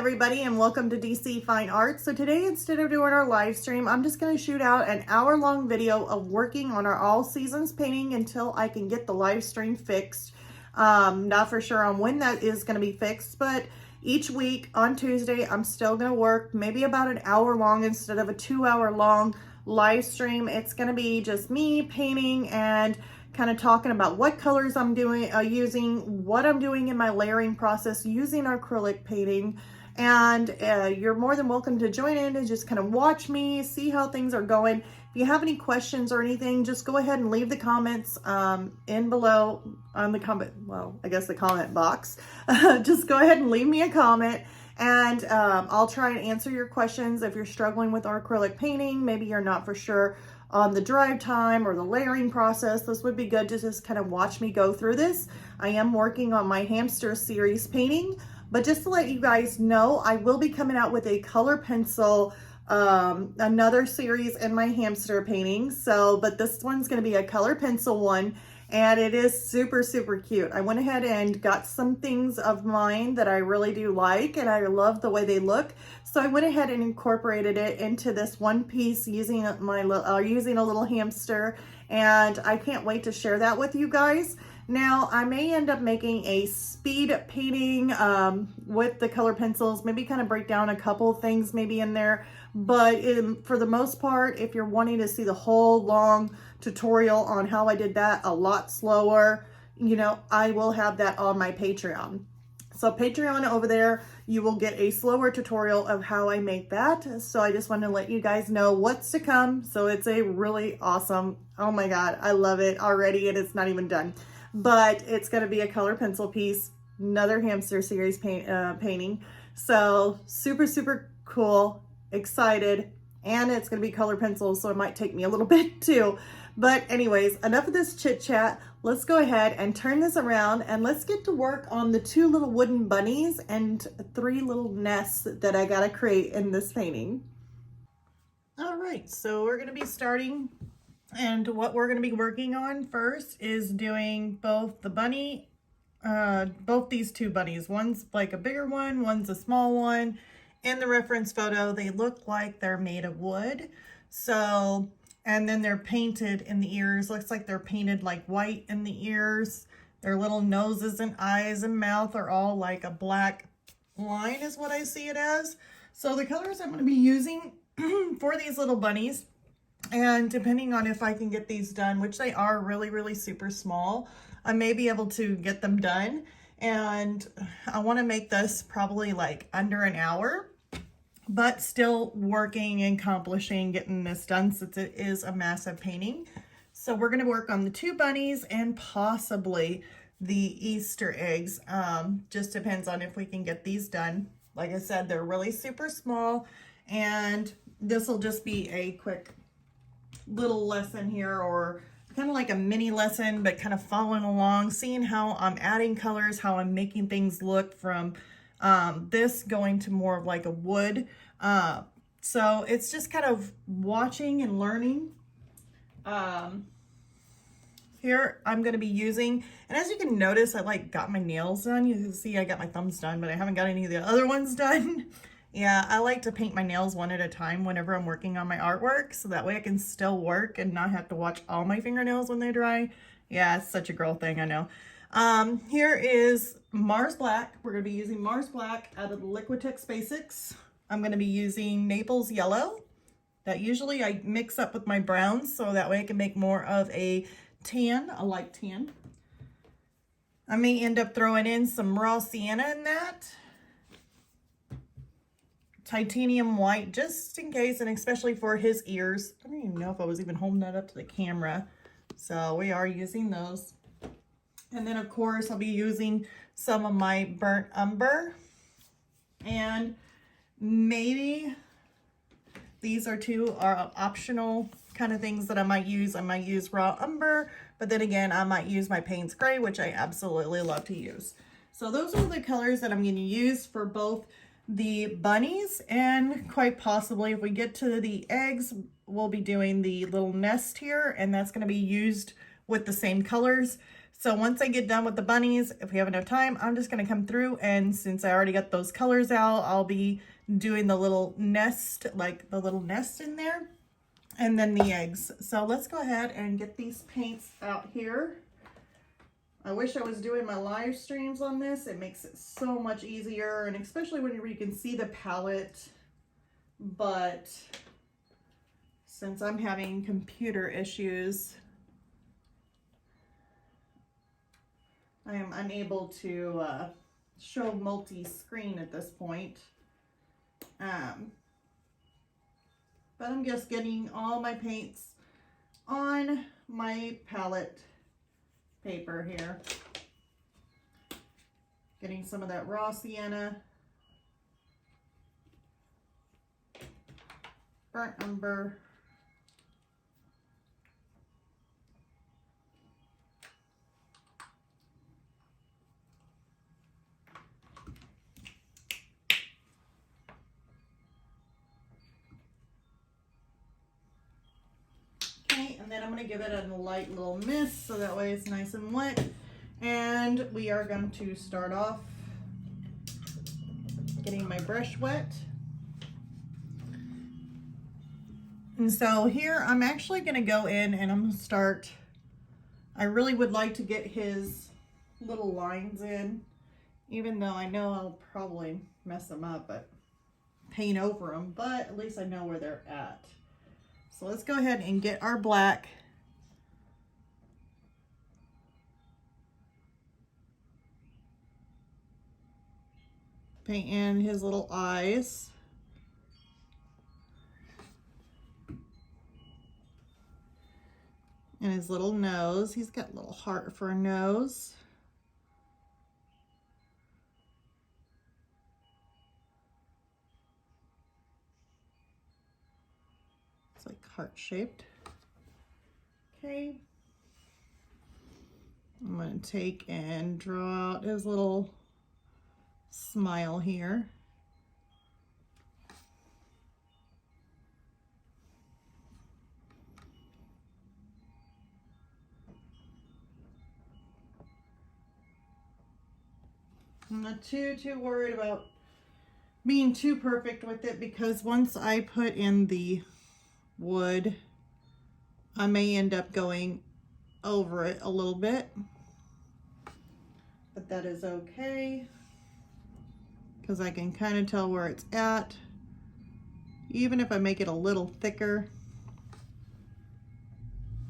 everybody, and welcome to DC Fine Arts. So today, instead of doing our live stream, I'm just going to shoot out an hour-long video of working on our all seasons painting until I can get the live stream fixed. Not for sure on when that is going to be fixed, but each week on Tuesday, I'm still going to work maybe about an hour long instead of a 2-hour long live stream. It's going to be just me painting and kind of talking about what colors I'm doing, using, what I'm doing in my layering process using acrylic painting. And you're more than welcome to join in and just kind of watch me, see how things are going. If you have any questions or anything, just go ahead and leave the comments in below on the comment, well, I guess the comment box. Just go ahead and leave me a comment. And I'll try and answer your questions. If you're struggling with acrylic painting, maybe you're not for sure on the drive time or the layering process, this would be good to just kind of watch me go through this. I am working on my hamster series painting, but just to let you guys know, I will be coming out with a color pencil, another series in my hamster painting. So, but this one's going to be a color pencil one, and it is super, super cute. I went ahead and got some things of mine that I really do like, and I love the way they look. So I went ahead and incorporated it into this one piece using using a little hamster, and I can't wait to share that with you guys. Now, I may end up making a speed painting with the color pencils, maybe kind of break down a couple things maybe in there. But for the most part, if you're wanting to see the whole long tutorial on how I did that a lot slower, you know, I will have that on my Patreon. So Patreon over there, you will get a slower tutorial of how I make that. So I just want to let you guys know what's to come. So it's a really awesome, oh my God, I love it already, and it's not even done. But it's going to be a color pencil piece, another hamster series painting. So super, super cool, excited, and it's going to be color pencils, so it might take me a little bit too. But anyways, enough of this chit chat. Let's go ahead and turn this around and let's get to work on the 2 little wooden bunnies and 3 little nests that I got to create in this painting. All right, so we're going to be starting, and what we're going to be working on first is doing both the bunny, both these 2 bunnies. One's like a bigger one, one's a small one. In the reference photo, they look like they're made of wood. So, and then they're painted in the ears. Looks like they're painted like white in the ears. Their little noses and eyes and mouth are all like a black line is what I see it as. So the colors I'm going to be using for these little bunnies, and depending on if I can get these done, which they are really, really super small, I may be able to get them done. And I want to make this probably like under an hour, but still working and accomplishing getting this done since it is a massive painting. So we're going to work on the 2 bunnies and possibly the Easter eggs. Just depends on if we can get these done. Like I said, they're really super small, and this will just be a quick little lesson here, or kind of like a mini lesson, but kind of following along, seeing how I'm adding colors, how I'm making things look from this going to more of like a wood. So it's just kind of watching and learning. Here I'm going to be using, and as you can notice, I like got my nails done. You can see I got my thumbs done, but I haven't got any of the other ones done. Yeah, I like to paint my nails one at a time whenever I'm working on my artwork, so that way I can still work and not have to watch all my fingernails when they dry. Yeah, it's such a girl thing, I know. Here is Mars Black. We're going to be using Mars Black out of the Liquitex Basics. I'm going to be using Naples Yellow. That usually I mix up with my browns, so that way I can make more of a tan, a light tan. I may end up throwing in some raw sienna in that. Titanium white, just in case, and especially for his ears. I don't even know if I was even holding that up to the camera. So we are using those. And then of course I'll be using some of my burnt umber. And maybe these are 2 optional kind of things that I might use. I might use raw umber, but then again, I might use my Payne's Gray, which I absolutely love to use. So those are the colors that I'm going to use for both the bunnies, and quite possibly if we get to the eggs, we'll be doing the little nest here, and that's going to be used with the same colors. So once I get done with the bunnies, if we have enough time, I'm just gonna come through, and since I already got those colors out, I'll be doing the little nest, like the little nest in there, and then the eggs. So let's go ahead and get these paints out here. I wish I was doing my live streams on this. It makes it so much easier, and especially when you can see the palette. But since I'm having computer issues, I am unable to show multi-screen at this point. But I'm just getting all my paints on my palette paper here. Getting some of that raw sienna, burnt umber, and then I'm going to give it a light little mist so that way it's nice and wet. And we are going to start off getting my brush wet. And so here I'm actually going to go in and I'm going to start, I really would like to get his little lines in, even though I know I'll probably mess them up, but paint over them, but at least I know where they're at. So let's go ahead and get our black. Paint in his little eyes. And his little nose. He's got a little heart for a nose. It's like heart shaped. Okay. I'm going to take and draw out his little smile here. I'm not too worried about being too perfect with it, because once I put in the wood, I may end up going over it a little bit, but that is okay because I can kind of tell where it's at. Even if I make it a little thicker,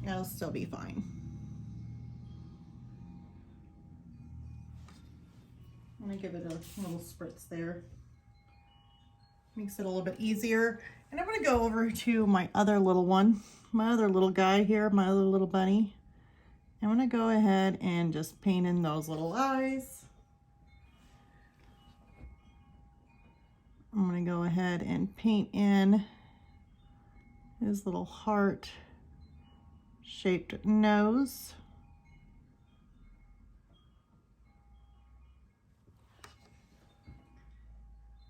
it'll still be fine. I'm gonna give it a little spritz there. Makes it a little bit easier. And I'm gonna go over to my other little one, my other little guy here, my other little bunny. I'm gonna go ahead and just paint in those little eyes. I'm gonna go ahead and paint in his little heart shaped nose.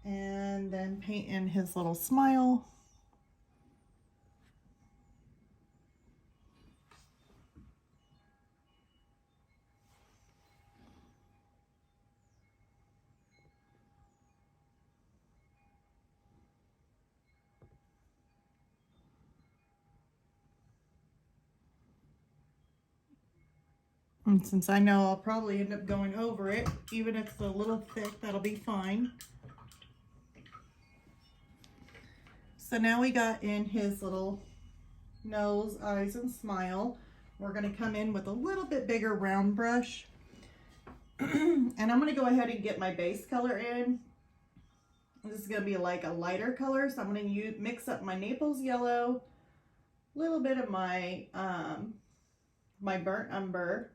And then paint in his little smile. And since I know I'll probably end up going over it, even if it's a little thick, that'll be fine. So now we got in his little nose, eyes, and smile. We're going to come in with a little bit bigger round brush. And I'm going to go ahead and get my base color in. This is going to be like a lighter color, so I'm going to mix up my Naples yellow, a little bit of my my burnt umber.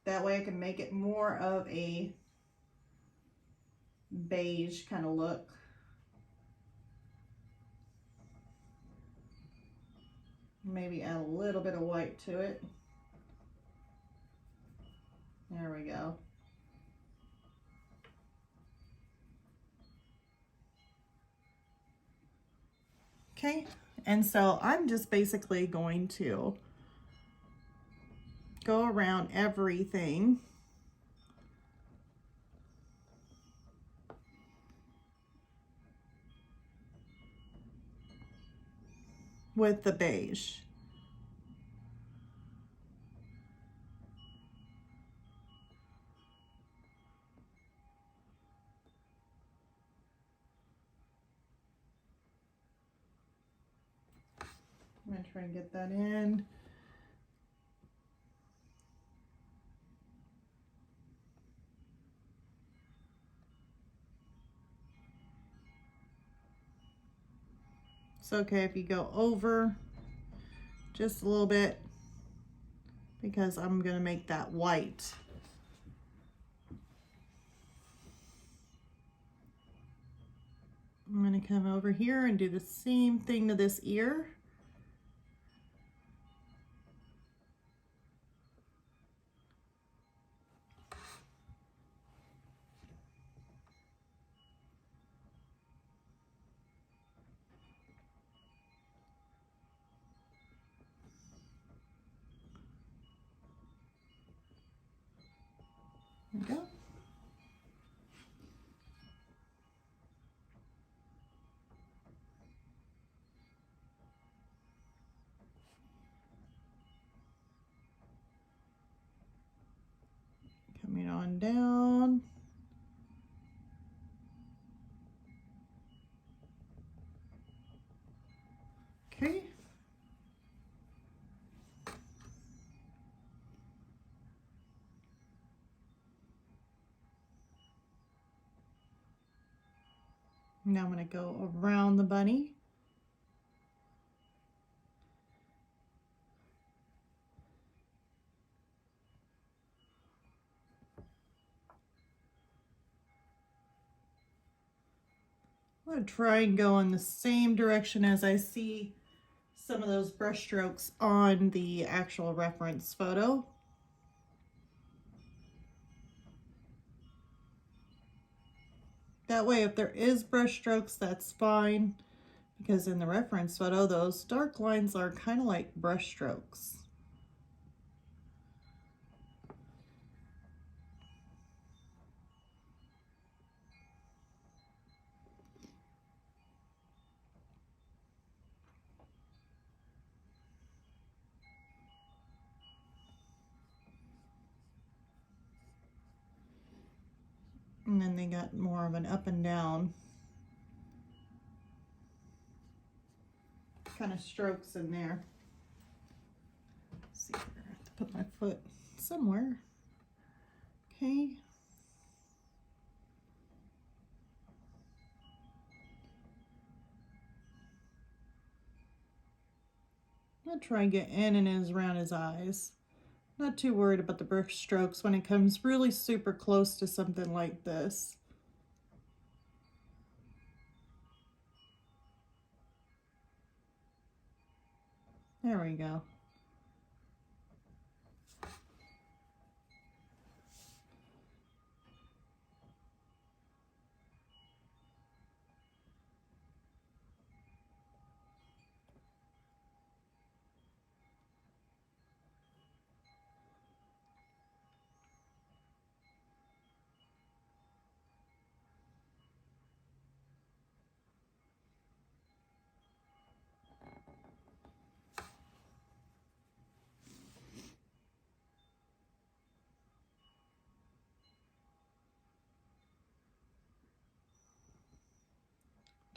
That way I can make it more of a beige kind of look. Maybe add a little bit of white to it. There we go. Okay, and so I'm just basically going to go around everything with the beige. I'm going to try and get that in. It's okay if you go over just a little bit because I'm going to make that white. I'm going to come over here and do the same thing to this ear. There we go. Coming on down. Okay. Now I'm going to go around the bunny. I'm going to try and go in the same direction as I see some of those brush strokes on the actual reference photo. That way, if there is brush strokes, that's fine, because in the reference photo, those dark lines are kind of like brush strokes. And then they got more of an up and down kind of strokes in there. Let's see, I have to put my foot somewhere. Okay. I'm gonna try and get in and around his eyes. Not too worried about the brush strokes when it comes really super close to something like this. There we go.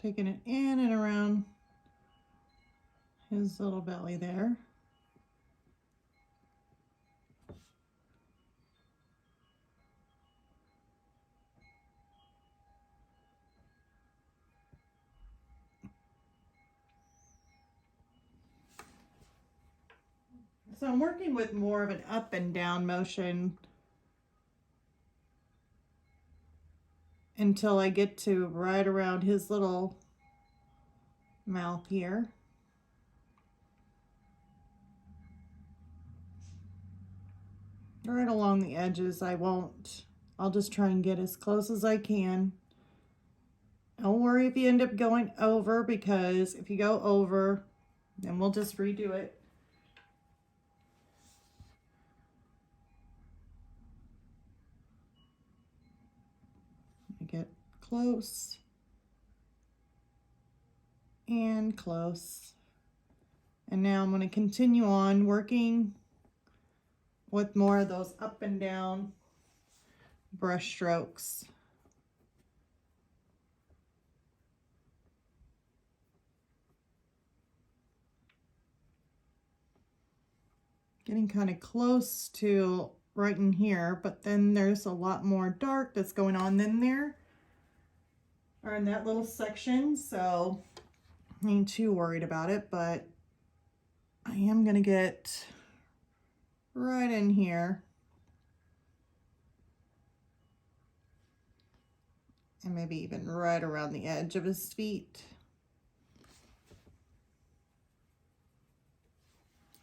Taking it in and around his little belly there. So I'm working with more of an up and down motion until I get to right around his little mouth here. Right along the edges, I'll just try and get as close as I can. Don't worry if you end up going over, because if you go over, then we'll just redo it. Get close and close. And now I'm going to continue on working with more of those up and down brush strokes. Getting kind of close to right in here, but then there's a lot more dark that's going on in there, or in that little section, so I ain't too worried about it, but I am gonna get right in here. And maybe even right around the edge of his feet.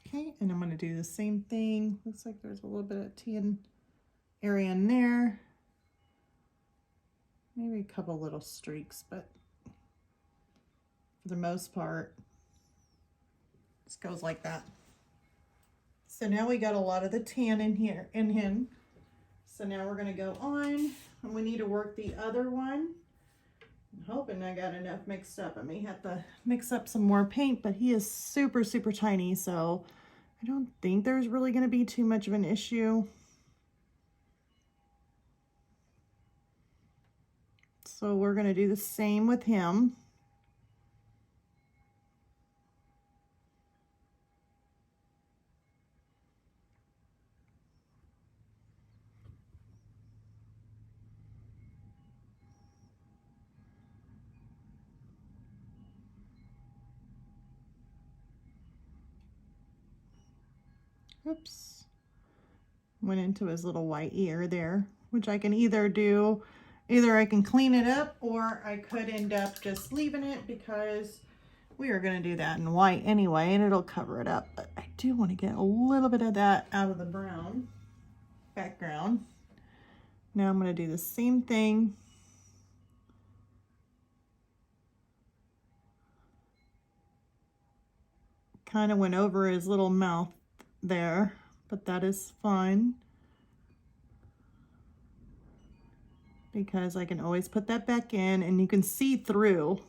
Okay, and I'm gonna do the same thing. Looks like there's a little bit of tan area in there. Maybe a couple little streaks, but for the most part, just goes like that. So now we got a lot of the tan in here, in him. So now we're gonna go on, and we need to work the other one. I'm hoping I got enough mixed up. I may have to mix up some more paint, but he is super, super tiny, so I don't think there's really gonna be too much of an issue. So we're gonna do the same with him. Oops. Went into his little white ear there, which I can either I can clean it up, or I could end up just leaving it, because we are going to do that in white anyway, and it'll cover it up. But I do want to get a little bit of that out of the brown background. Now I'm going to do the same thing. Kind of went over his little mouth there, but that is fine, because I can always put that back in, and you can see through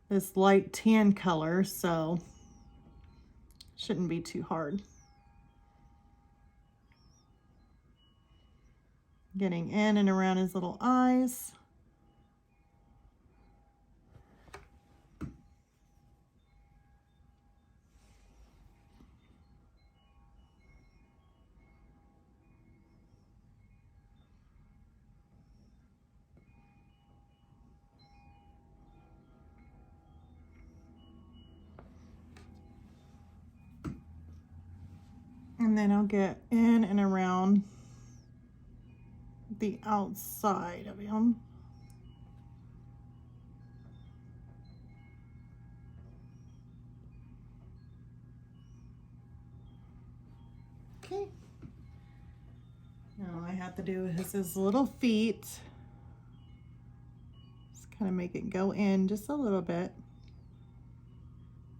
this light tan color, so shouldn't be too hard. Getting in and around his little eyes. And then I'll get in and around the outside of him. Okay. Now all I have to do is his little feet. Just kind of make it go in just a little bit.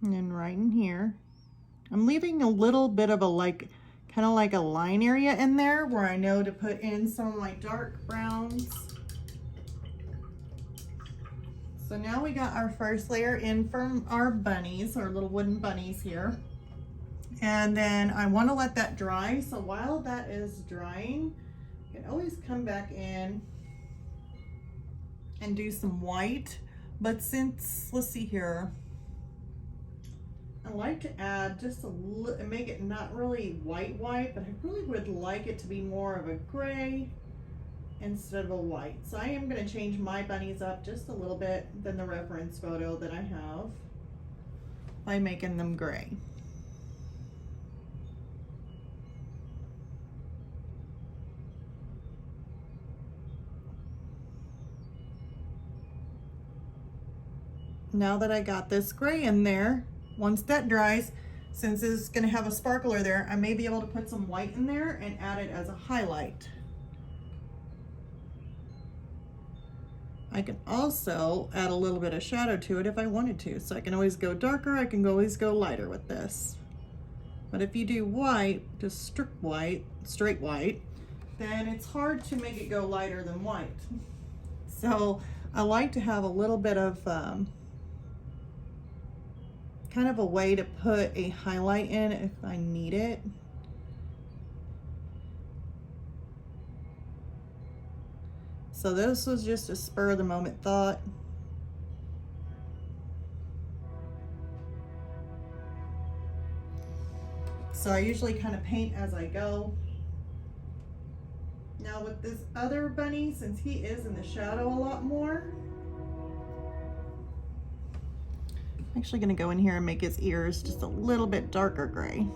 And then right in here. I'm leaving a little bit of a kind of like a line area in there, where I know to put in some of my dark browns. So now we got our first layer in from our bunnies, our little wooden bunnies here. And then I want to let that dry. So while that is drying, you can always come back in and do some white. But since, let's see here, I like to add just a little, make it not really white, but I really would like it to be more of a gray instead of a white. So I am going to change my bunnies up just a little bit than the reference photo that I have by making them gray. Now that I got this gray in there, once that dries, since it's going to have a sparkler there, I may be able to put some white in there and add it as a highlight. I can also add a little bit of shadow to it if I wanted to. So I can always go darker, I can always go lighter with this. But if you do white, just straight white, then it's hard to make it go lighter than white. So I like to have a little bit of kind of a way to put a highlight in if I need it. So this was just a spur of the moment thought. So I usually kind of paint as I go. Now with this other bunny, since he is in the shadow a lot more, I'm actually gonna go in here and make his ears just a little bit darker gray.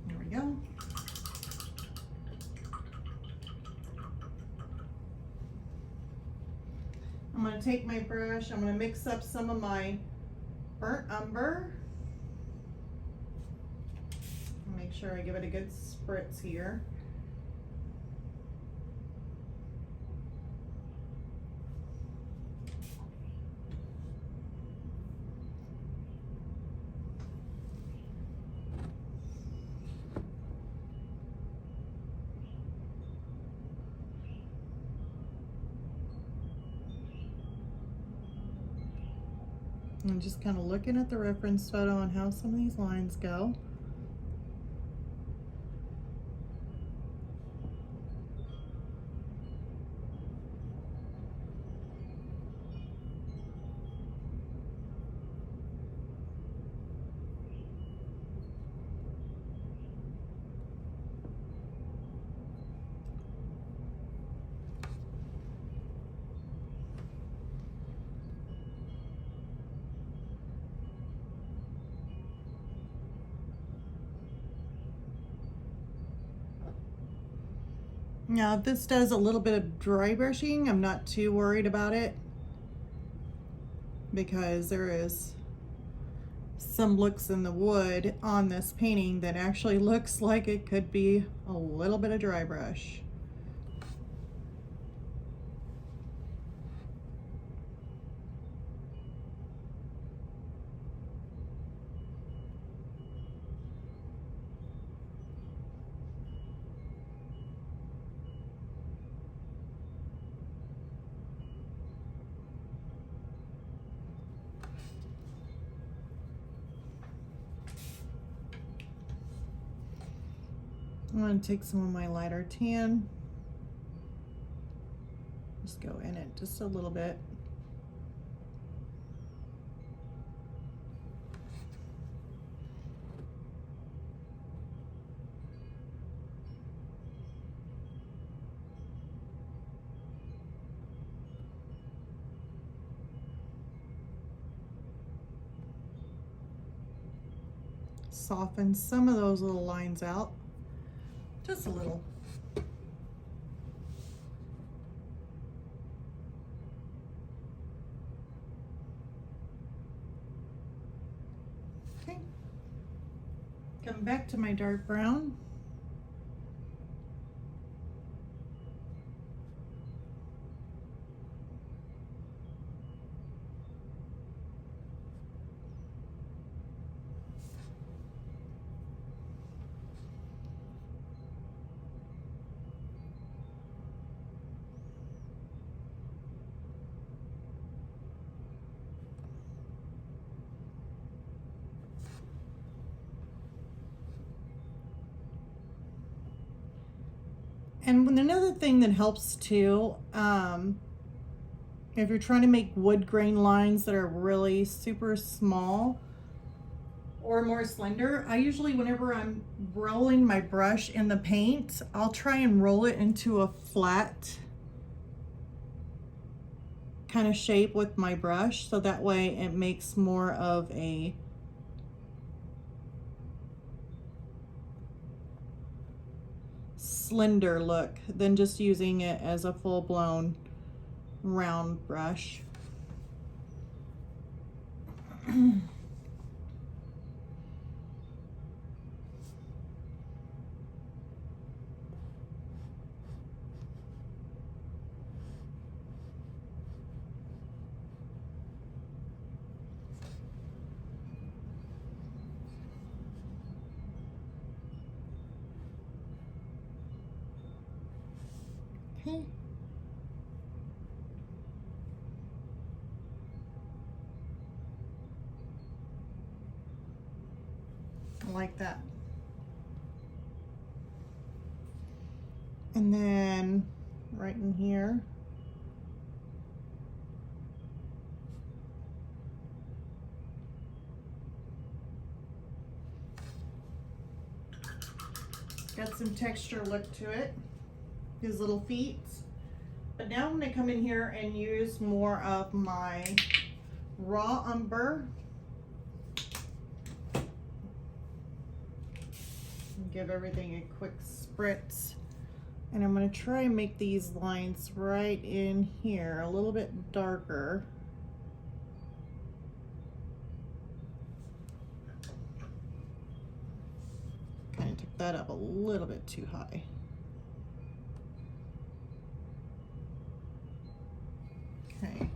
There we go. I'm going to take my brush, I'm going to mix up some of my burnt umber. Make sure I give it a good spritz here. I'm just kind of looking at the reference photo on how some of these lines go. Now, if this does a little bit of dry brushing, I'm not too worried about it because there is some looks in the wood on this painting that actually looks like it could be a little bit of dry brush. I'm going to take some of my lighter tan, just go in it just a little bit. Soften some of those little lines out. Just a little. Okay. Come back to my dark brown. And another thing that helps too, if you're trying to make wood grain lines that are really super small or more slender, I usually, whenever I'm rolling my brush in the paint, I'll try and roll it into a flat kind of shape with my brush, so that way it makes more of a slender look than just using it as a full-blown round brush. Okay. Like that. And then right in here, got some texture look to it, his little feet. But now I'm going to come in here and use more of my raw umber. Give everything a quick spritz. And I'm going to try and make these lines right in here a little bit darker. Kind of took that up a little bit too high. Okay.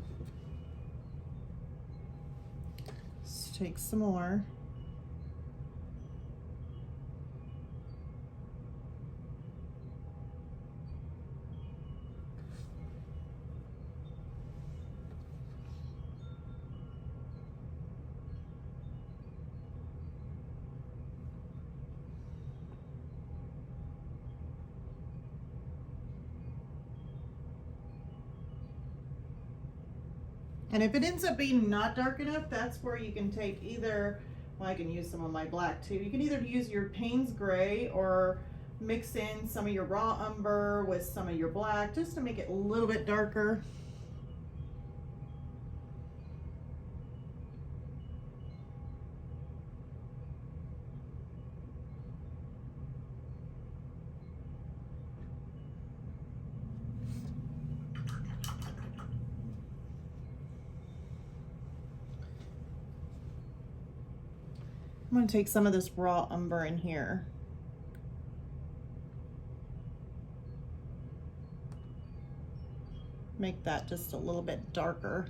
Let's take some more. And if it ends up being not dark enough, that's where you can take either, well, I can use some of my black too. You can either use your Payne's gray or mix in some of your raw umber with some of your black just to make it a little bit darker. I'm going to take some of this raw umber in here. Make that just a little bit darker.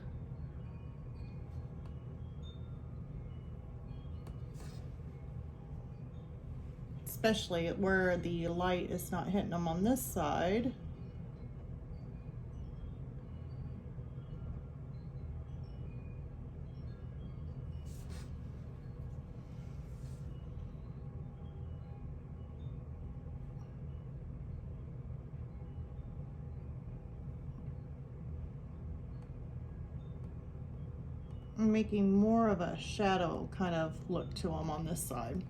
Especially where the light is not hitting them on this side. I'm making more of a shadow kind of look to them on this side.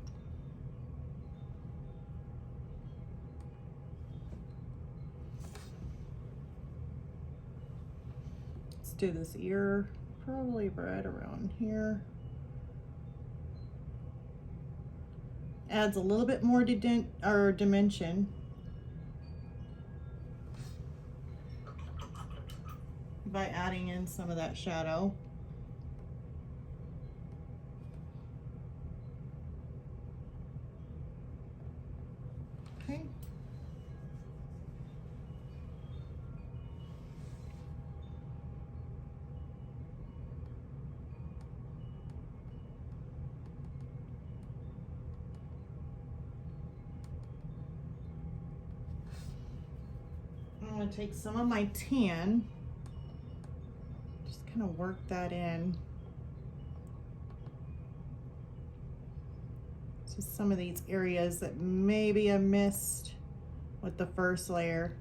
Let's do this ear, probably right around here. Adds a little bit more dimension by adding in some of that shadow. Okay. I'm going to take some of my tan, just kind of work that in. Just some of these areas that maybe I missed with the first layer.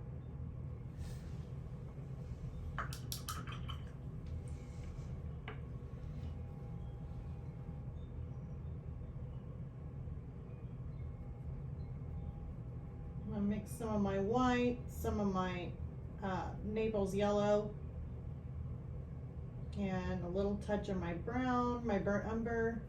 I'm gonna mix some of my white, some of my Naples yellow, and a little touch of my brown, my burnt umber.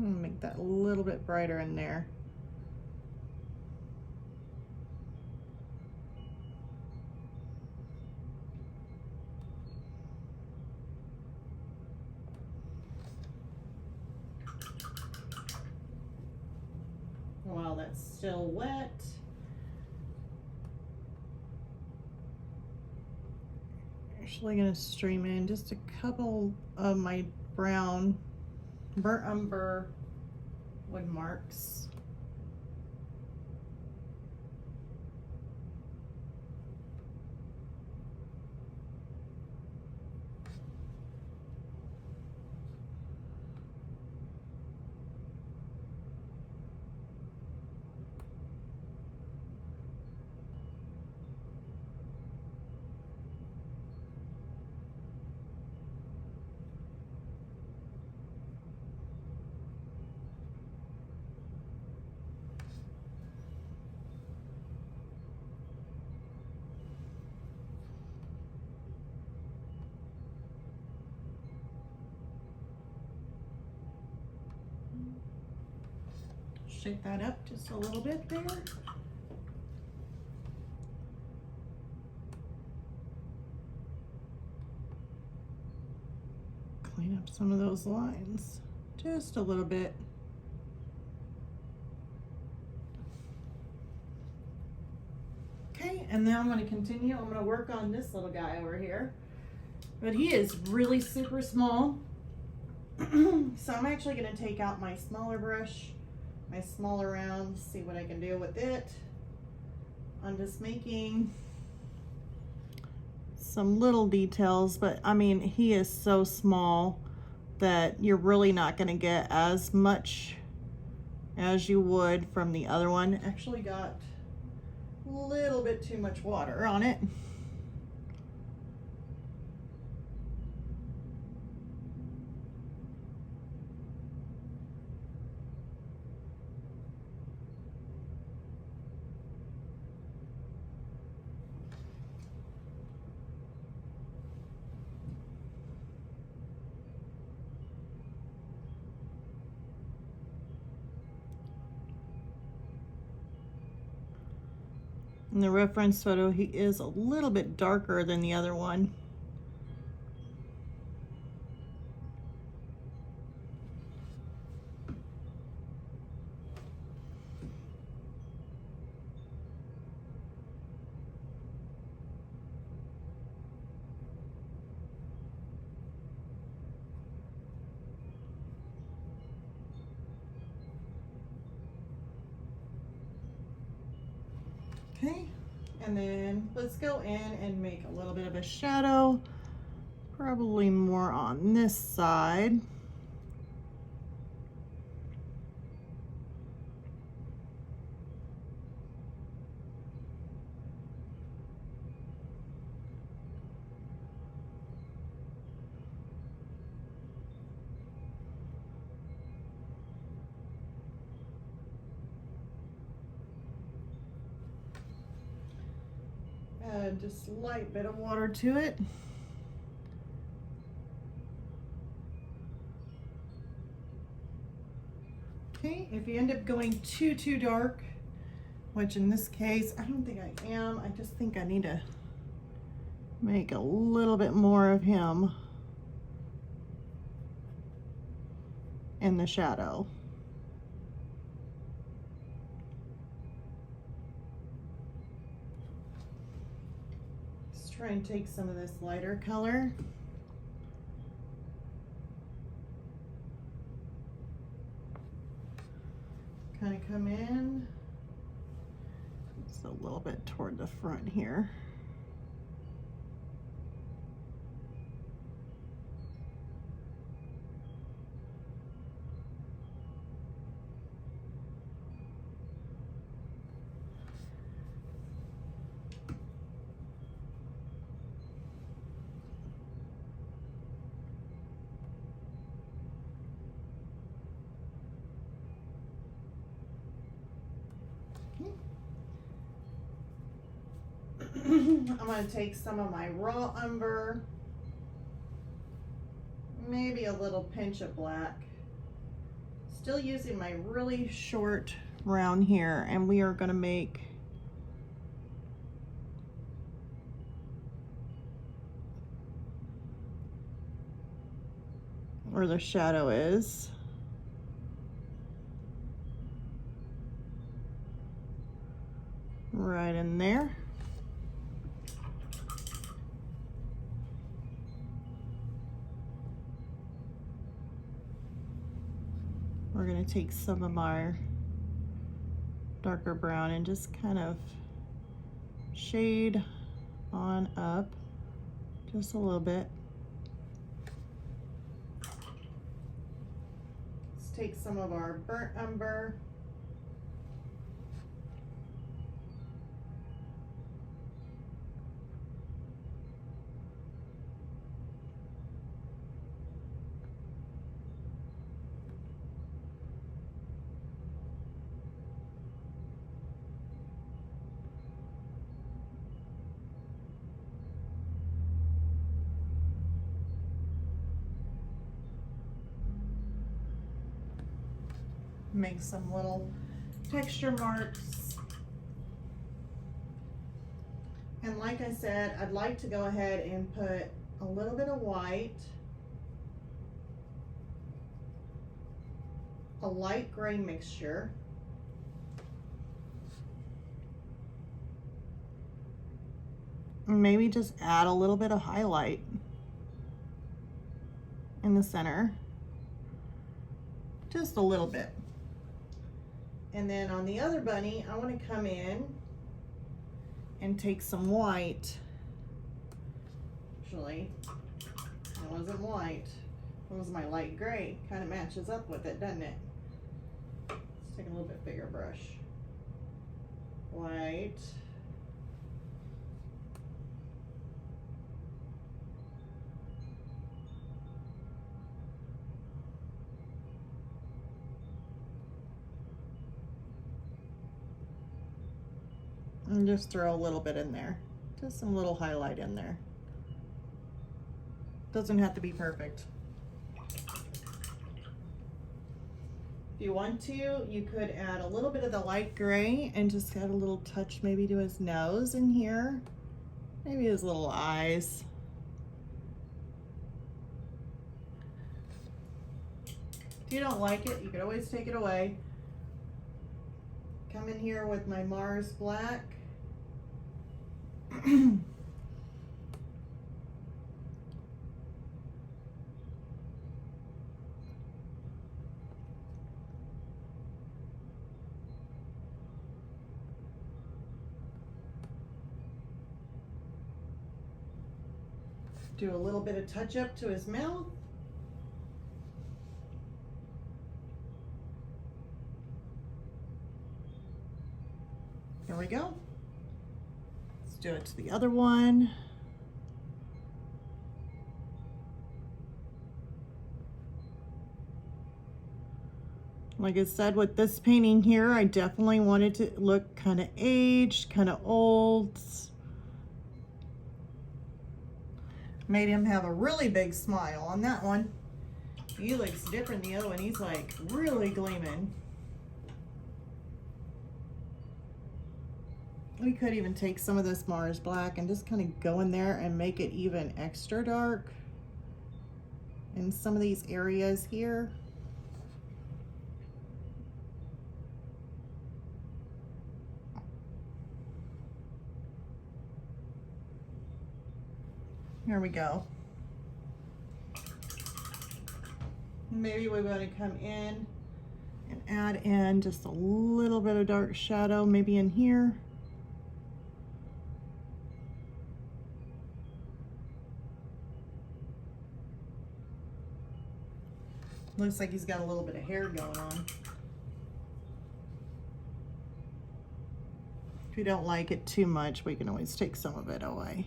I'm gonna make that a little bit brighter in there. While that's still wet, actually gonna stream in just a couple of my brown burnt umber wood marks. Shake that up just a little bit there. Clean up some of those lines just a little bit. Okay, and now I'm going to continue. I'm going to work on this little guy over here, but he is really super small. So I'm actually going to take out my smaller brush, my smaller round, see what I can do with it. I'm just making some little details, but I mean, he is so small that you're really not going to get as much as you would from the other one. Actually got a little bit too much water on it. In the reference photo, he is a little bit darker than the other one. Okay, and then let's go in and make a little bit of a shadow, probably more on this side. Add just a light bit of water to it. Okay, if you end up going too dark, which in this case, I don't think I am, I just think I need to make a little bit more of him in the shadow. Let's try and take some of this lighter color. Kind of come in just a little bit toward the front here. I'm going to take some of my raw umber, maybe a little pinch of black, still using my really short round here, and we are going to make where the shadow is. Right in there. We're going to take some of our darker brown and just kind of shade on up just a little bit. Let's take some of our burnt umber. Make some little texture marks. And like I said, I'd like to go ahead and put a little bit of white, a light gray mixture, and maybe just add a little bit of highlight in the center, just a little bit. And then on the other bunny, I want to come in and take some white. Actually, it wasn't white. It was my light gray. Kind of matches up with it, doesn't it? Let's take a little bit bigger brush. White. And just throw a little bit in there. Just some little highlight in there. Doesn't have to be perfect. If you want to, you could add a little bit of the light gray and just add a little touch maybe to his nose in here. Maybe his little eyes. If you don't like it, you could always take it away. Come in here with my Mars Black. Do a little bit of touch up to his mouth. There we go. Let's do it to the other one. Like I said, with this painting here, I definitely wanted to look kind of aged, kind of old. Made him have a really big smile on that one. He looks different than the other one. He's like really gleaming. We could even take some of this Mars Black and just kind of go in there and make it even extra dark in some of these areas here. Here we go. Maybe we want to come in and add in just a little bit of dark shadow, maybe in here. Looks like he's got a little bit of hair going on. If you don't like it too much, we can always take some of it away.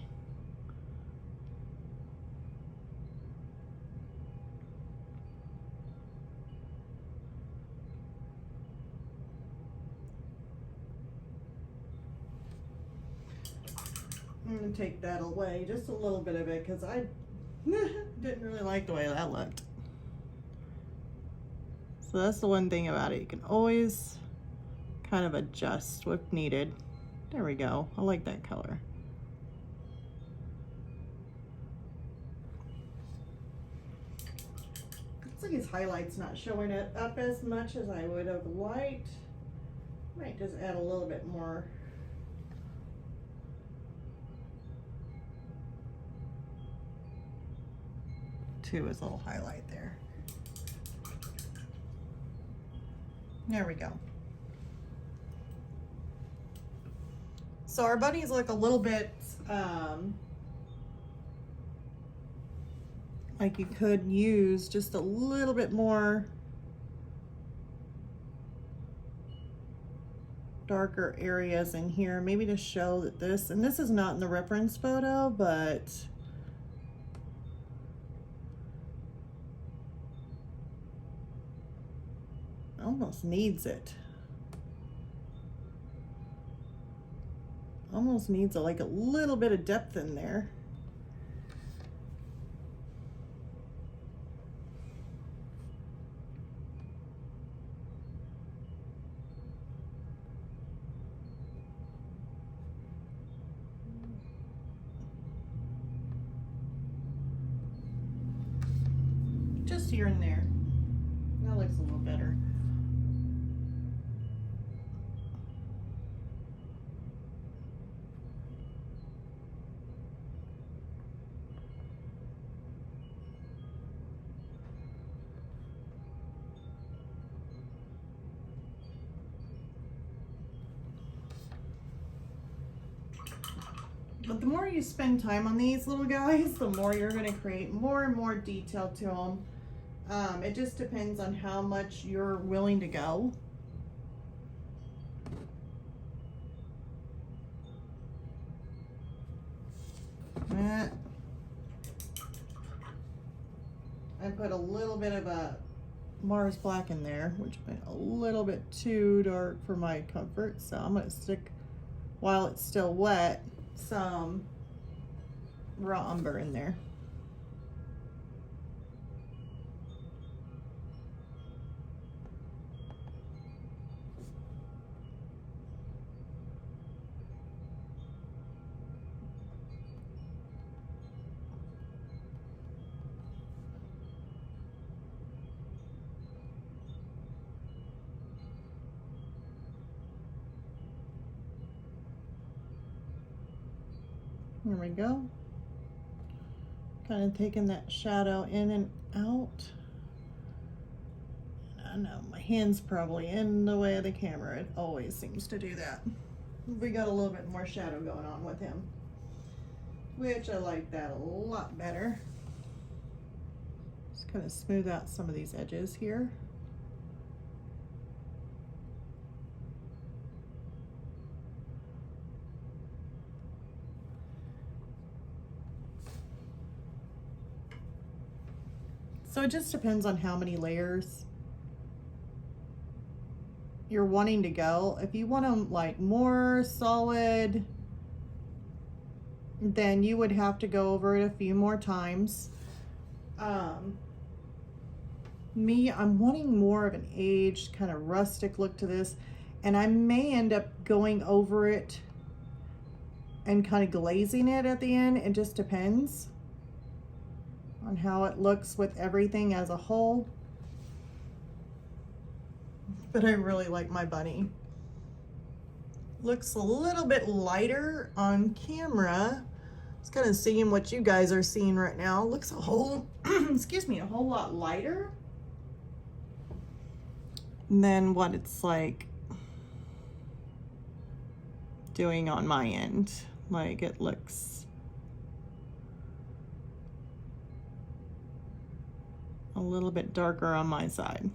I'm going to take that away, just a little bit of it, because I didn't really like the way that looked. So that's the one thing about it. You can always kind of adjust if needed. There we go. I like that color. Looks like his highlight's not showing it up as much as I would have liked. Might just add a little bit more. To his little highlight there. There we go. So our bunnies look a little bit like you could use just a little bit more darker areas in here, maybe to show that this, and this is not in the reference photo, but almost needs it. Almost needs like a little bit of depth in there. Just here and there. That looks a little better. But the more you spend time on these little guys, the more you're going to create more and more detail to them. It just depends on how much you're willing to go. I put a little bit of a Mars Black in there, which went a little bit too dark for my comfort. So I'm going to stick, while it's still wet, some raw umber in there. There we go. Kind of taking that shadow in and out. I know my hand's probably in the way of the camera. It always seems to do that. We got a little bit more shadow going on with him, which I like that a lot better. Just kind of smooth out some of these edges here. So it just depends on how many layers you're wanting to go. If you want them like more solid, then you would have to go over it a few more times. Me, I'm wanting more of an aged kind of rustic look to this, and I may end up going over it and kind of glazing it at the end. It just depends on how it looks with everything as a whole. But I really like my bunny. Looks a little bit lighter on camera. It's kind of seeing what you guys are seeing right now. Looks a whole, excuse me, a whole lot lighter than what it's like doing on my end. Like it looks a little bit darker on my side.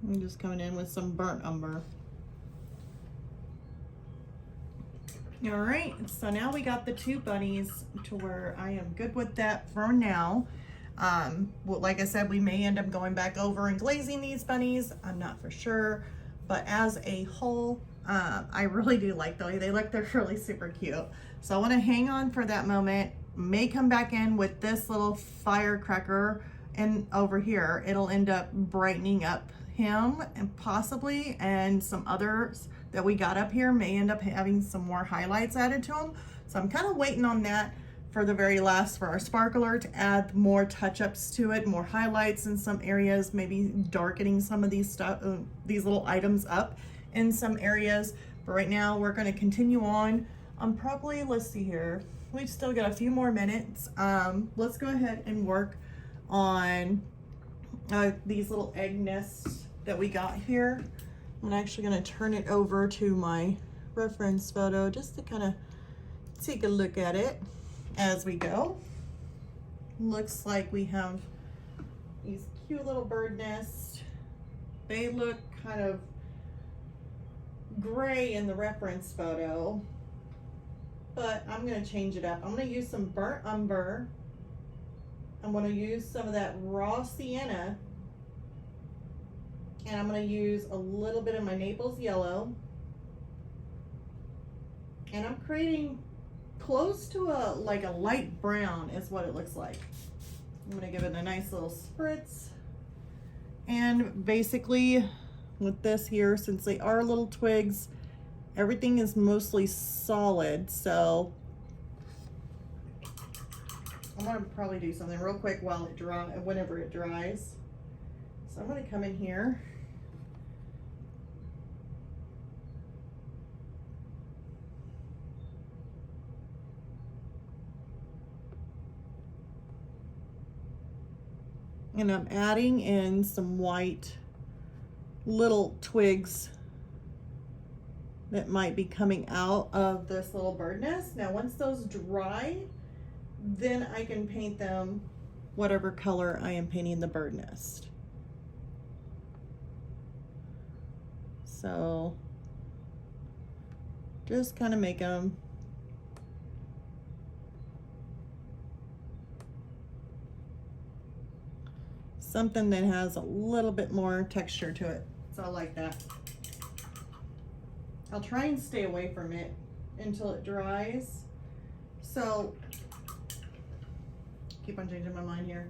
I'm just coming in with some burnt umber. All right, so now we got the two bunnies to where I am good with that for now. Well, like I said, we may end up going back over and glazing these bunnies. I'm not for sure, But as a whole, I really do like the way they look. They're really super cute. So I want to hang on for that moment. May come back in with this little firecracker, and over here it'll end up brightening up him, and possibly, and some others that we got up here may end up having some more highlights added to them. So I'm kind of waiting on that for the very last for our sparkler to add more touch-ups to it, more highlights in some areas, maybe darkening some of these these little items up in some areas. But right now we're going to continue on. Probably, let's see here, we've still got a few more minutes. Let's go ahead and work on these little egg nests that we got here. I'm actually going to turn it over to my reference photo just to kind of take a look at it as we go. Looks like we have these cute little bird nests. They look kind of gray in the reference photo, but I'm going to change it up. I'm going to use some burnt umber. I'm going to use some of that raw sienna, and I'm going to use a little bit of my Naples yellow, and I'm creating close to a light brown is what it looks like. I'm going to give it a nice little spritz. And basically with this here, since they are little twigs, everything is mostly solid, so I'm going to probably do something real quick while it whenever it dries. So I'm going to come in here and I'm adding in some white little twigs that might be coming out of this little bird nest. Now once those dry, then I can paint them whatever color I am painting the bird nest. So just kind of make them something that has a little bit more texture to it. So I like that. I'll try and stay away from it until it dries. So keep on changing my mind here.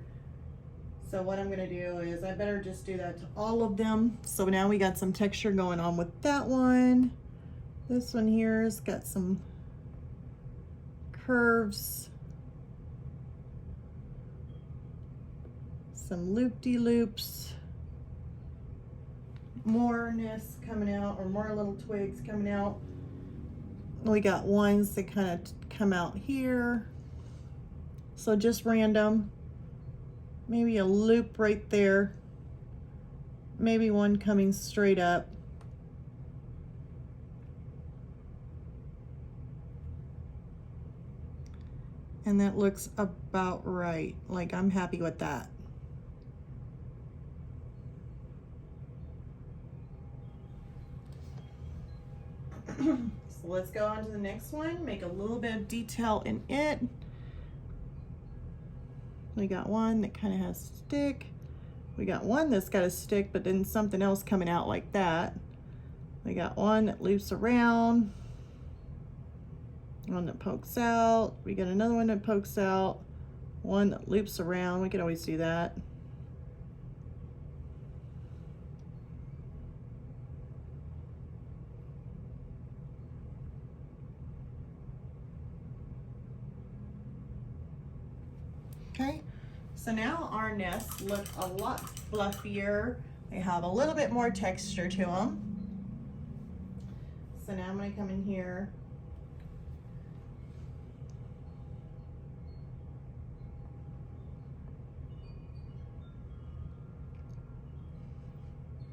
So what I'm gonna do is I better just do that to all of them. So now we got some texture going on with that one. This one here has got some curves, some loop-de-loops, more nests coming out, or more little twigs coming out. We got ones that kind of come out here. So just random, maybe a loop right there, maybe one coming straight up. And that looks about right. Like, I'm happy with that. So let's go on to the next one, make a little bit of detail in it. We got one that kind of has stick. We got one that's got a stick, but then something else coming out like that. We got one that loops around, one that pokes out. We got another one that pokes out, one that loops around. We could always do that. Okay, so now our nests look a lot fluffier. They have a little bit more texture to them. So now I'm going to come in here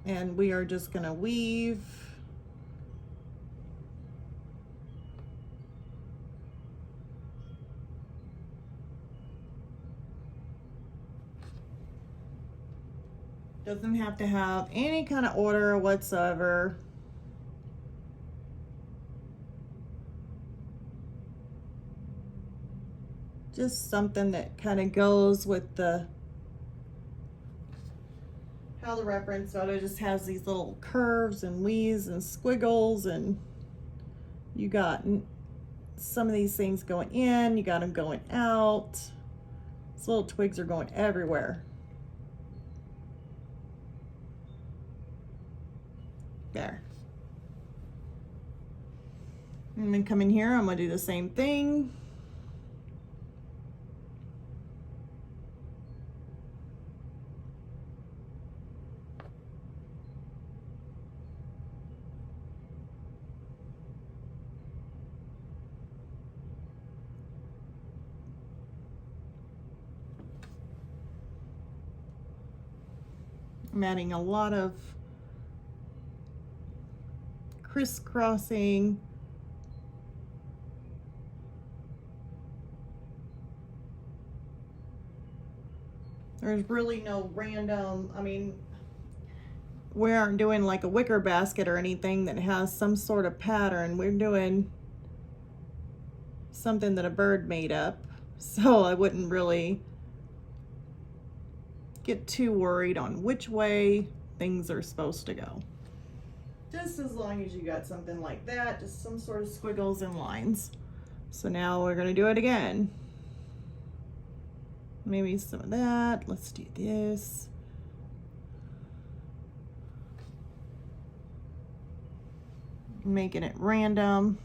and we are just going to weave doesn't have to have any kind of order whatsoever. Just something that kind of goes with the how the reference photo just has these little curves and weaves and squiggles, and you got some of these things going in, you got them going out. These little twigs are going everywhere. There. I'm gonna come in here, I'm gonna do the same thing. I'm adding a lot of crisscrossing. There's really no random, I mean, we aren't doing like a wicker basket or anything that has some sort of pattern. We're doing something that a bird made up. So I wouldn't really get too worried on which way things are supposed to go. Just as long as you got something like that, just some sort of squiggles and lines. So now we're gonna do it again. Maybe some of that. Let's do this. Making it random.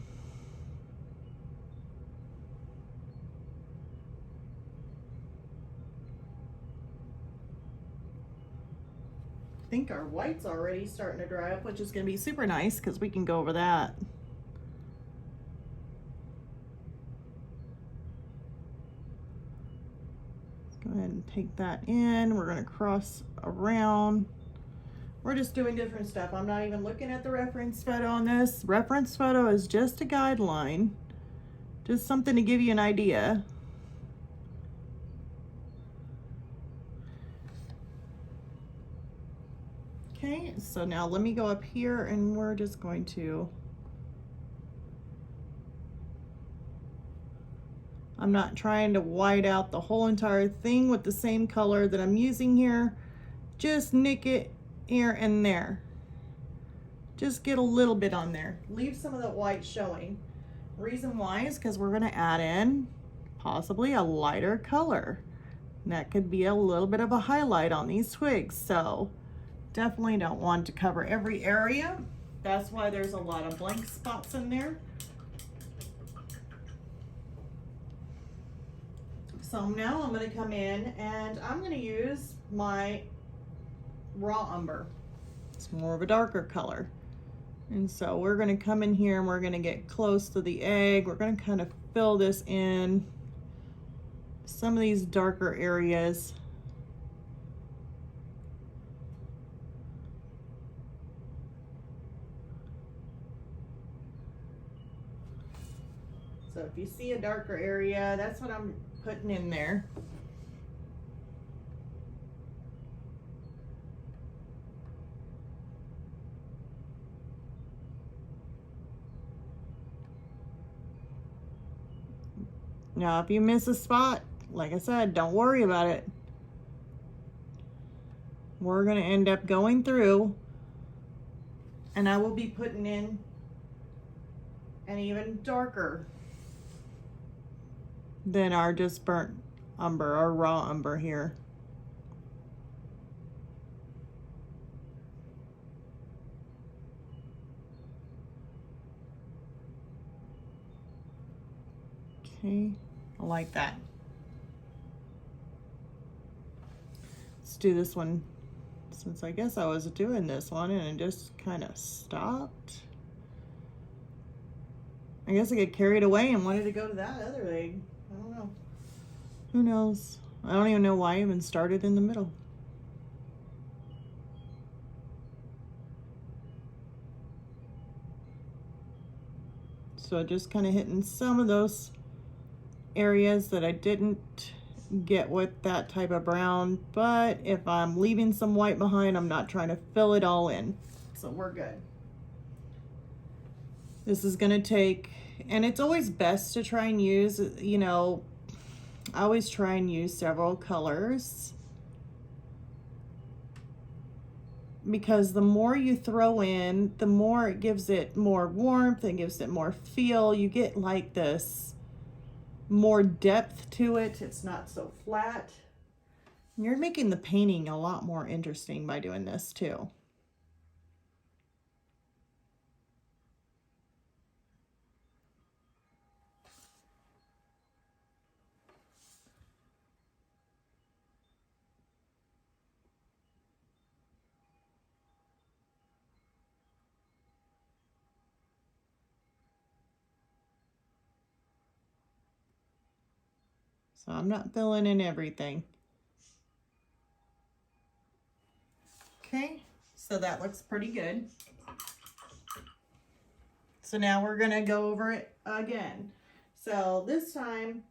I think our white's already starting to dry up, which is going to be super nice because we can go over that. Let's go ahead and take that in. We're going to cross around. We're just doing different stuff. I'm not even looking at the reference photo on this. Reference photo is just a guideline, just something to give you an idea. Okay, so now let me go up here and we're just going to, I'm not trying to white out the whole entire thing with the same color that I'm using here. Just nick it here and there. Just get a little bit on there. Leave some of that white showing. Reason why is because we're gonna add in possibly a lighter color. And that could be a little bit of a highlight on these twigs. So definitely don't want to cover every area. That's why there's a lot of blank spots in there. So now I'm going to come in and I'm going to use my raw umber. It's more of a darker color. And so we're going to come in here and we're going to get close to the egg. We're going to kind of fill this in some of these darker areas. So if you see a darker area, that's what I'm putting in there. Now, if you miss a spot, like I said, don't worry about it. We're going to end up going through and I will be putting in an even darker than our just burnt umber, our raw umber here. Okay, I like that. Let's do this one, since I guess I was doing this one and it just kind of stopped. I guess I get carried away and wanted to go to that other egg. I don't know. Who knows? I don't even know why I even started in the middle. So just kind of hitting some of those areas that I didn't get with that type of brown, but if I'm leaving some white behind, I'm not trying to fill it all in. So we're good. This is gonna take, and it's always best to try and use, you know, I always try and use several colors. because the more you throw in, the more it gives it more warmth and gives it more feel. You get like this more depth to it. It's not so flat. You're making the painting a lot more interesting by doing this too. So I'm not filling in everything. Okay, so that looks pretty good. So now we're gonna go over it again. So this time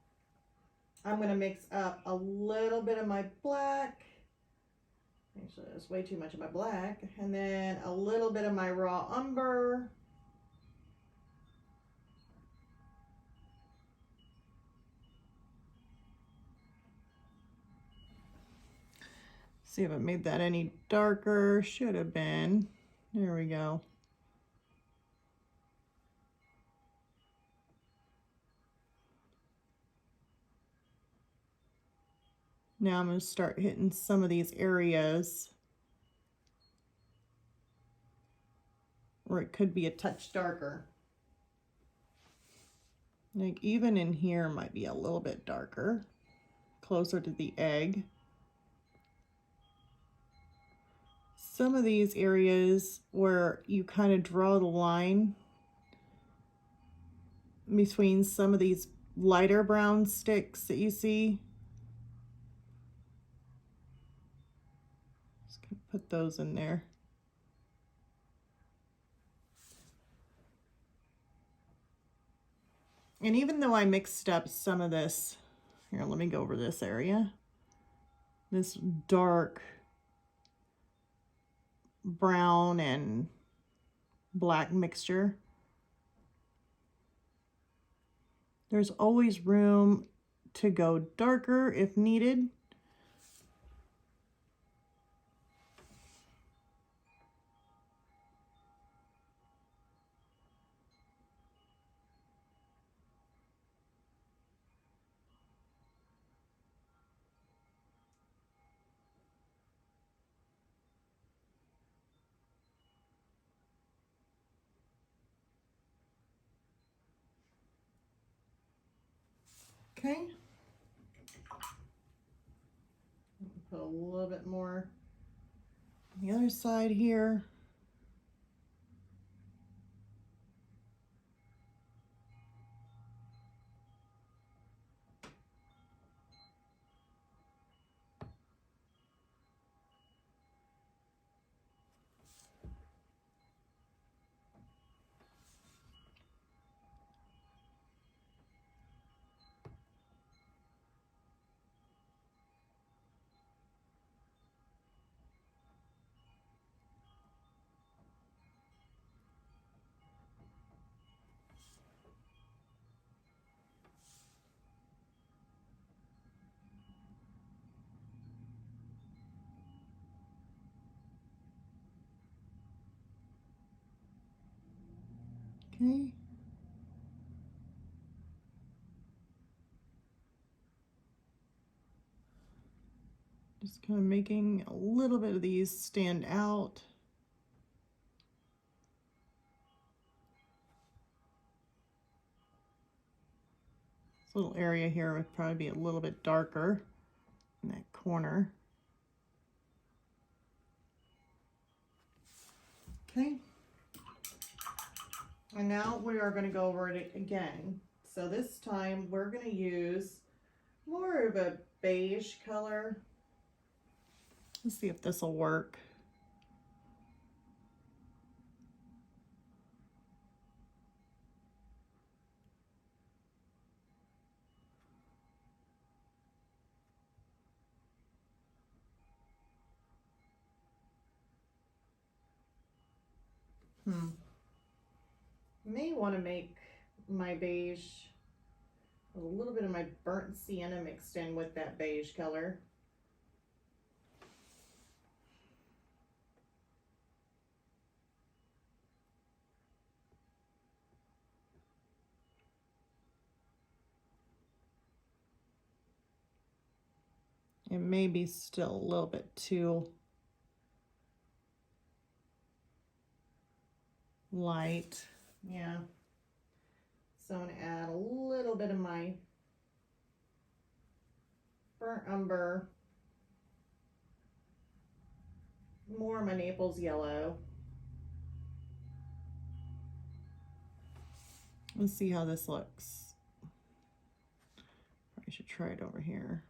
I'm gonna mix up a little bit of my black. Actually, that's way too much of my black. And then a little bit of my raw umber. See if it made that any darker. Should have been. There we go. Now I'm going to start hitting some of these areas where it could be a touch darker. Like even in here might be a little bit darker, closer to the egg. Some of these areas where you kind of draw the line between some of these lighter brown sticks that you see. Just gonna put those in there. And even though I mixed up some of this, here, let me go over this area. This dark brown and black mixture. There's always room to go darker if needed. Okay. Put a little bit more on the other side here. Okay. Just kind of making a little bit of these stand out. This little area here would probably be a little bit darker in that corner. Okay. And now we are going to go over it again. So this time we're going to use more of a beige color. Let's see if this will work. May want to make my beige a little bit of my burnt sienna mixed in with that beige color. It may be still a little bit too light. Yeah. So I'm going to add a little bit of my burnt umber, more of my Naples yellow. Let's see how this looks. I should try it over here.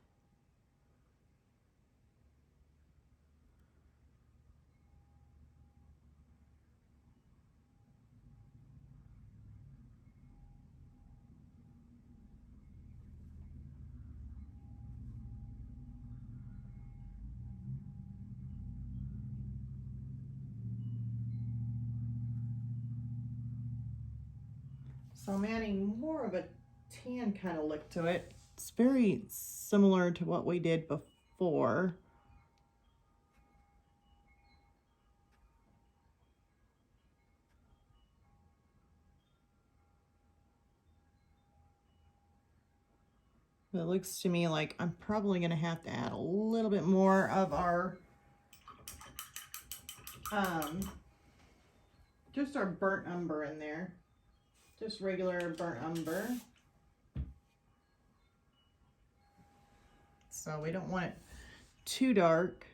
So I'm adding more of a tan kind of look to it. It's very similar to what we did before. It looks to me like I'm probably going to have to add a little bit more of our just our burnt umber in there. Just regular burnt umber. So we don't want it too dark.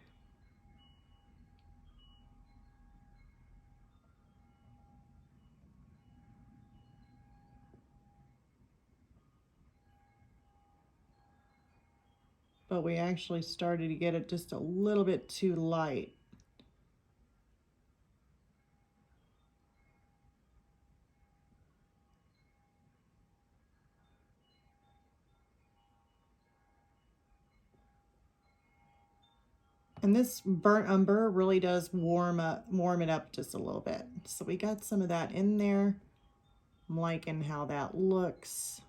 But we actually started to get it just a little bit too light. And this burnt umber really does warm it up just a little bit. So we got some of that in there. I'm liking how that looks.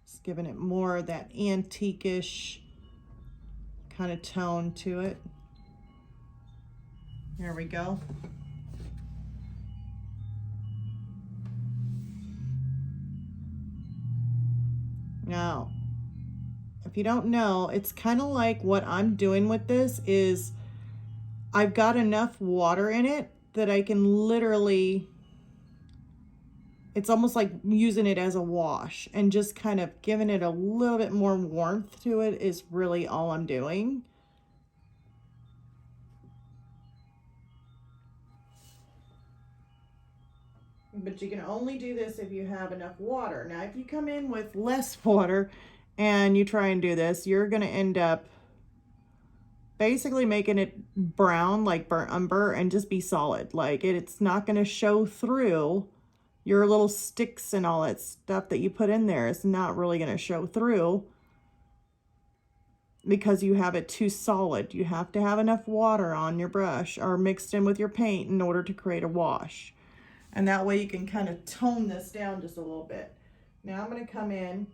Just giving it more of that antique-ish kind of tone to it. There we go. Now, if you don't know, it's kind of like what I'm doing with this is I've got enough water in it that I can literally, it's almost like using it as a wash and just kind of giving it a little bit more warmth to it is really all I'm doing. But you can only do this if you have enough water. Now, if you come in with less water and you try and do this, you're going to end up basically making it brown like burnt umber and just be solid. Like it's not going to show through. Your little sticks and all that stuff that you put in there is not really going to show through because you have it too solid. You have to have enough water on your brush or mixed in with your paint in order to create a wash. And that way you can kind of tone this down just a little bit. Now I'm going to come in,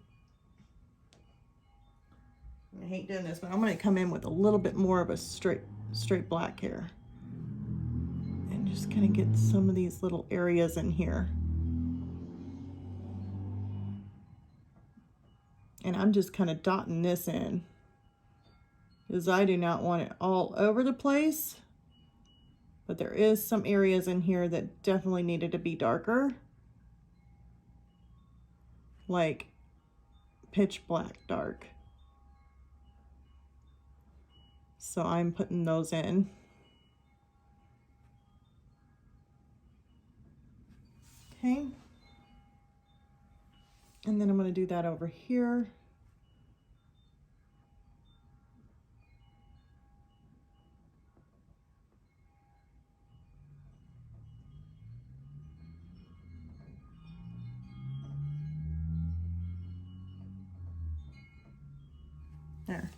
I hate doing this, but I'm going to come in with a little bit more of a straight black here. And just kind of get some of these little areas in here. And I'm just kind of dotting this in because I do not want it all over the place. But there is some areas in here that definitely needed to be darker. Like pitch black dark. So I'm putting those in. Okay. And then I'm going to do that over here. There.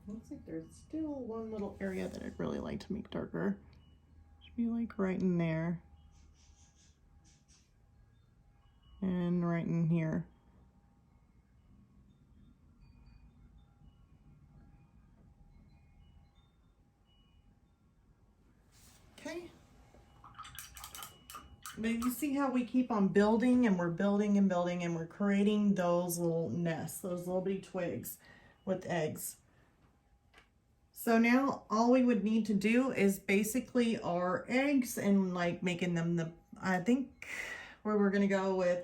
Looks like there's still one little area that I'd really like to make darker. Should be like right in there. And right in here. Okay. But you see how we keep on building and we're building and building and we're creating those little nests, those little bitty twigs with eggs. So now all we would need to do is basically our eggs and like making them the, I think where we're gonna go with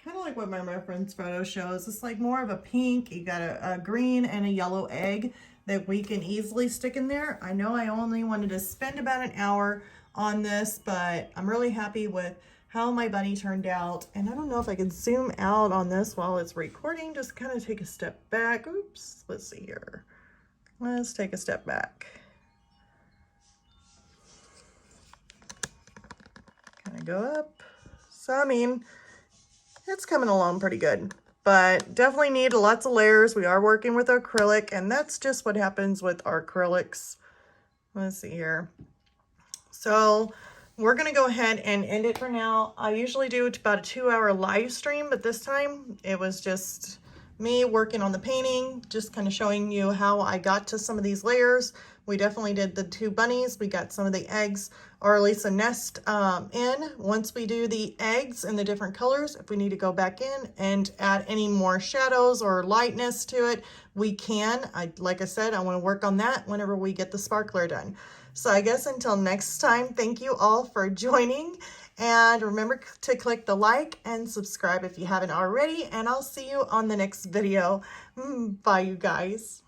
kind of like what my reference photo shows. It's like more of a pink, you got a green and a yellow egg that we can easily stick in there. I know I only wanted to spend about an hour on this, but I'm really happy with how my bunny turned out. And I don't know if I can zoom out on this while it's recording. Just kind of take a step back. Oops, let's see here. Let's take a step back. Kind of go up. So, I mean, it's coming along pretty good, but definitely need lots of layers. We are working with acrylic, and that's just what happens with our acrylics. Let's see here. So we're going to go ahead and end it for now. I usually do about a 2-hour live stream, but this time it was just me working on the painting, just kind of showing you how I got to some of these layers. We definitely did the 2 bunnies. We got some of the eggs, or at least a nest in. Once we do the eggs in the different colors, if we need to go back in and add any more shadows or lightness to it, we can. Like I said, I want to work on that whenever we get the sparkler done. So I guess until next time, thank you all for joining. And remember to click the like and subscribe if you haven't already. And I'll see you on the next video. Bye, you guys.